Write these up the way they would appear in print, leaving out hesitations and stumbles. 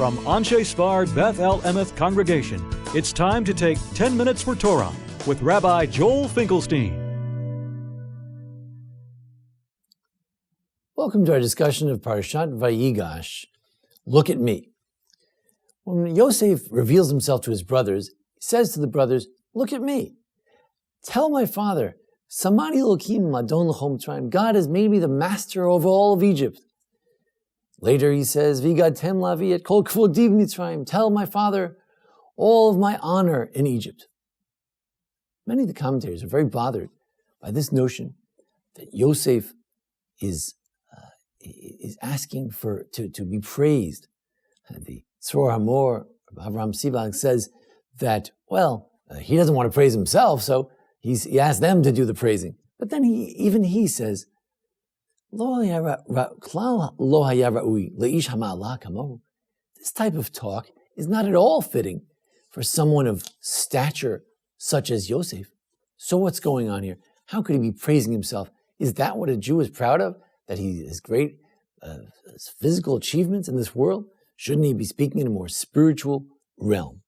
From Anshei Sphard-Beth Emeth congregation, it's time to take 10 minutes for Torah with Rabbi Joel Finkelstein. Welcome to our discussion of Parashat Vayigash. Look at me. When Yosef reveals himself to his brothers, he says to the brothers, look at me. Tell my father, Samani Elokim Madon L'chom Mitzrayim, God has made me the master of all of Egypt. Later he says, Vigadtem Lavi et kol kvodi Mitzrayim, tell my father all of my honor in Egypt. Many of the commentators are very bothered by this notion that Yosef is asking to be praised. The Tzror Hamor, Avraham Sivak, says that, he doesn't want to praise himself, so he asked them to do the praising. But then he says, this type of talk is not at all fitting for someone of stature such as Yosef. So what's going on here? How could he be praising himself? Is that what a Jew is proud of? That he has great physical achievements in this world? Shouldn't he be speaking in a more spiritual realm?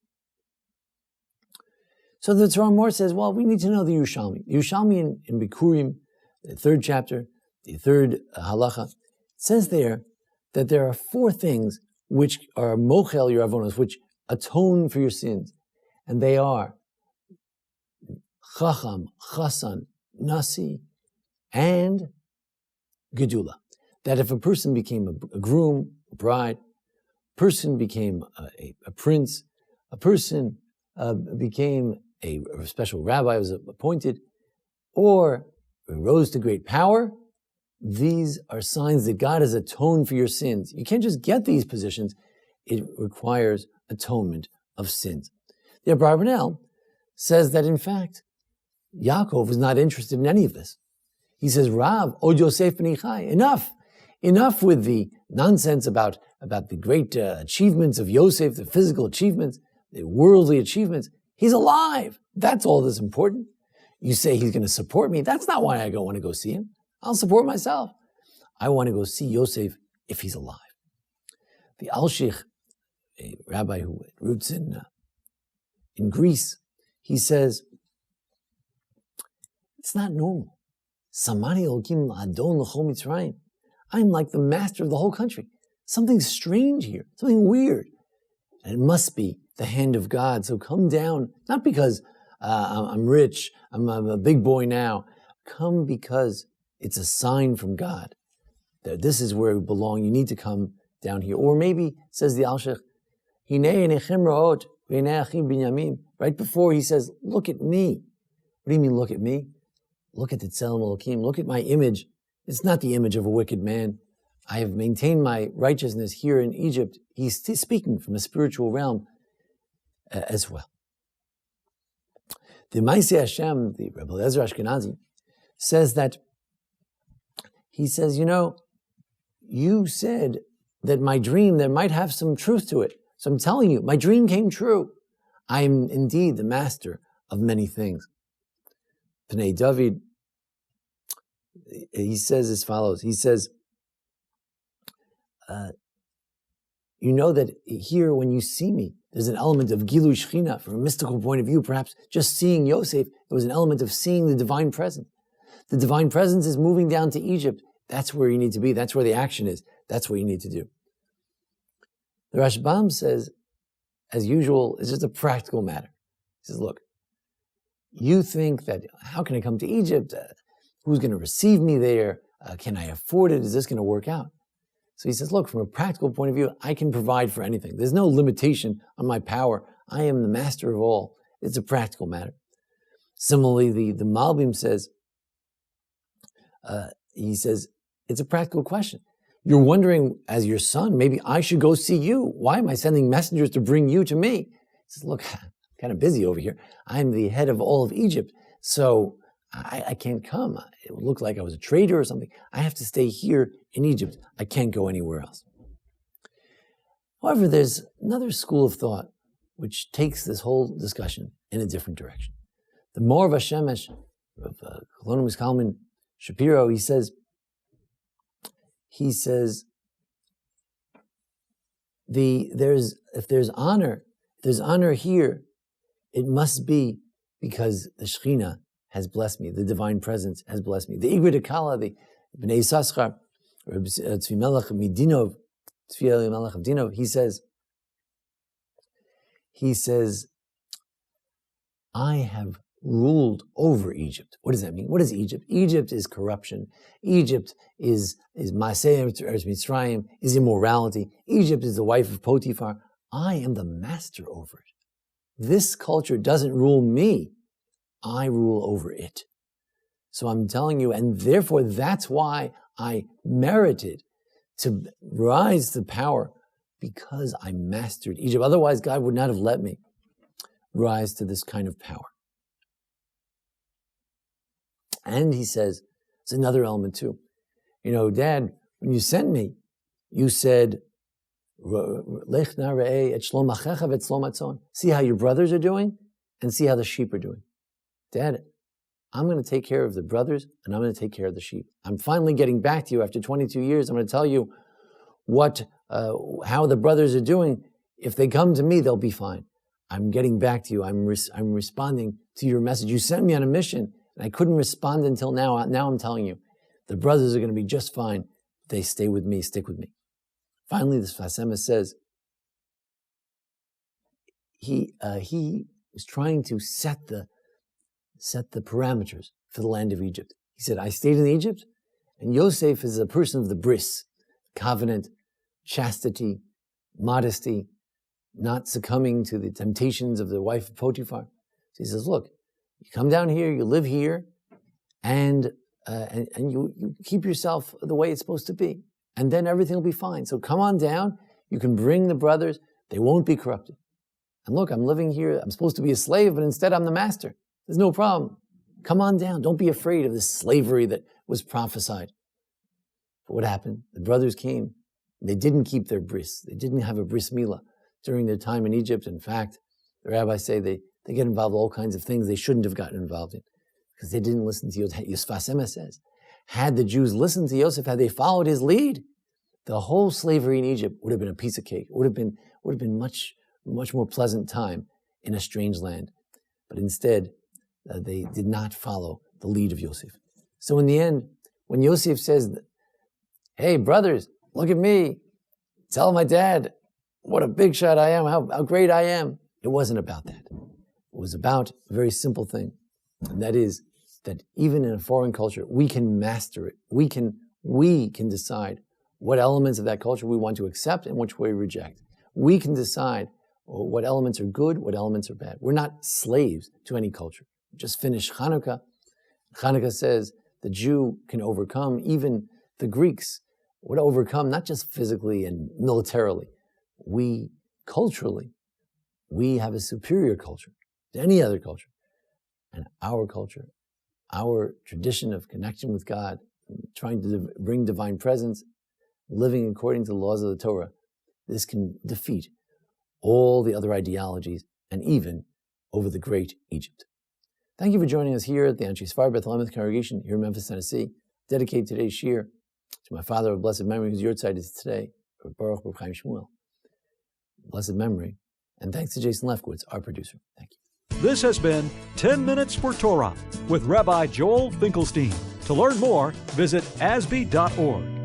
So the Torah more says, we need to know the Yerushalmi. The Yerushalmi in Bikurim, the third chapter, the third halacha, says there that there are four things which are mochel your avonos, which atone for your sins. And they are chacham, chasan, nasi, and gedula. That if a person became a groom, a bride, a person became a prince, a person became a special rabbi, was appointed, or rose to great power, these are signs that God has atoned for your sins. You can't just get these positions. It requires atonement of sins. The Abarbanel says that, in fact, Yaakov was not interested in any of this. He says, Rav, od Yosef ben Ichai, enough with the nonsense about the great achievements of Yosef, the physical achievements, the worldly achievements. He's alive. That's all that's important. You say he's going to support me. That's not why I want to go see him. I'll support myself. I want to go see Yosef if he's alive. The Alshich, a rabbi who had roots in Greece, he says, it's not normal. Samani Elokim Adon L'chom Mitzrayim. I'm like the master of the whole country. Something strange here, something weird. And it must be the hand of God. So come down, not because I'm rich, I'm a big boy now. Come because it's a sign from God that this is where we belong. You need to come down here. Or maybe, says the Alshich, right before he says, look at me. What do you mean, look at me? Look at the Tzelem Elokim. Look at my image. It's not the image of a wicked man. I have maintained my righteousness here in Egypt. He's speaking from a spiritual realm as well. The Maaseh Hashem, the Rebbe Ezra Ashkenazi, says that, he says, you said that my dream, there might have some truth to it. So I'm telling you, my dream came true. I am indeed the master of many things. Pnei David, he says as follows. He says, you know that here when you see me, there's an element of Gilu Shechina from a mystical point of view. Perhaps just seeing Yosef, there was an element of seeing the divine presence. The divine presence is moving down to Egypt. That's where you need to be. That's where the action is. That's what you need to do. The Rashbam says, as usual, it's just a practical matter. He says, look, you think that, how can I come to Egypt? Who's going to receive me there? Can I afford it? Is this going to work out? So he says, look, from a practical point of view, I can provide for anything. There's no limitation on my power. I am the master of all. It's a practical matter. Similarly, the Malbim says, he says, it's a practical question. You're wondering, as your son, maybe I should go see you. Why am I sending messengers to bring you to me? He says, look, I'm kind of busy over here. I'm the head of all of Egypt, so I can't come. It would look like I was a traitor or something. I have to stay here in Egypt. I can't go anywhere else. However, there's another school of thought which takes this whole discussion in a different direction. The Mor of Hashemesh, of Cholonim Kalman Shapiro, he says, If there's honor here, it must be because the Shekhinah has blessed me, the divine presence has blessed me. The Igrid Akala, the Bnei Yissaschar, Tzvi Melech of Dinov, he says, I have ruled over Egypt. What does that mean? What is Egypt? Egypt is corruption. Egypt is Maaseh Eretz Mitzrayim, is immorality. Egypt is the wife of Potiphar. I am the master over it. This culture doesn't rule me. I rule over it. So I'm telling you, and therefore that's why I merited to rise to power, because I mastered Egypt. Otherwise, God would not have let me rise to this kind of power. And he says, it's another element too. Dad, when you sent me, you said, see how your brothers are doing and see how the sheep are doing. Dad, I'm going to take care of the brothers and I'm going to take care of the sheep. I'm finally getting back to you after 22 years. I'm going to tell you how the brothers are doing. If they come to me, they'll be fine. I'm getting back to you. I'm responding to your message. You sent me on a mission and I couldn't respond until now. Now I'm telling you, the brothers are going to be just fine. They stay with me, stick with me. Finally, the Sphard-Beth says, he was trying to set the parameters for the land of Egypt. He said, I stayed in Egypt, and Yosef is a person of the bris, covenant, chastity, modesty, not succumbing to the temptations of the wife of Potiphar. So he says, look, you come down here, you live here, and you keep yourself the way it's supposed to be. And then everything will be fine. So come on down. You can bring the brothers. They won't be corrupted. And look, I'm living here. I'm supposed to be a slave, but instead I'm the master. There's no problem. Come on down. Don't be afraid of this slavery that was prophesied. But what happened? The brothers came. They didn't keep their bris. They didn't have a bris milah during their time in Egypt. In fact, the rabbis say they get involved in all kinds of things they shouldn't have gotten involved in because they didn't listen to Yosef. Sphard-Beth says, had the Jews listened to Yosef, had they followed his lead, the whole slavery in Egypt would have been a piece of cake. It would have been much more pleasant time in a strange land. But instead, they did not follow the lead of Yosef. So in the end, when Yosef says, hey, brothers, look at me. Tell my dad what a big shot I am, how great I am. It wasn't about that. It was about a very simple thing. And that is that even in a foreign culture, we can master it. We can decide what elements of that culture we want to accept and which way we reject. We can decide what elements are good, what elements are bad. We're not slaves to any culture. We just finished Hanukkah. Hanukkah says the Jew can overcome, even the Greeks would overcome, not just physically and militarily. Culturally, we have a superior culture to any other culture. And our culture, our tradition of connection with God, trying to bring divine presence, living according to the laws of the Torah, this can defeat all the other ideologies and even over the great Egypt. Thank you for joining us here at the Anshei Sphard-Beth Emeth congregation here in Memphis, Tennessee. Dedicate today's shir to my father of blessed memory, whose yahrzeit is today, Baruch Chaim Shmuel. Blessed memory. And thanks to Jason Lefkowitz, our producer. Thank you. This has been 10 Minutes for Torah with Rabbi Joel Finkelstein. To learn more, visit ASBEE.org.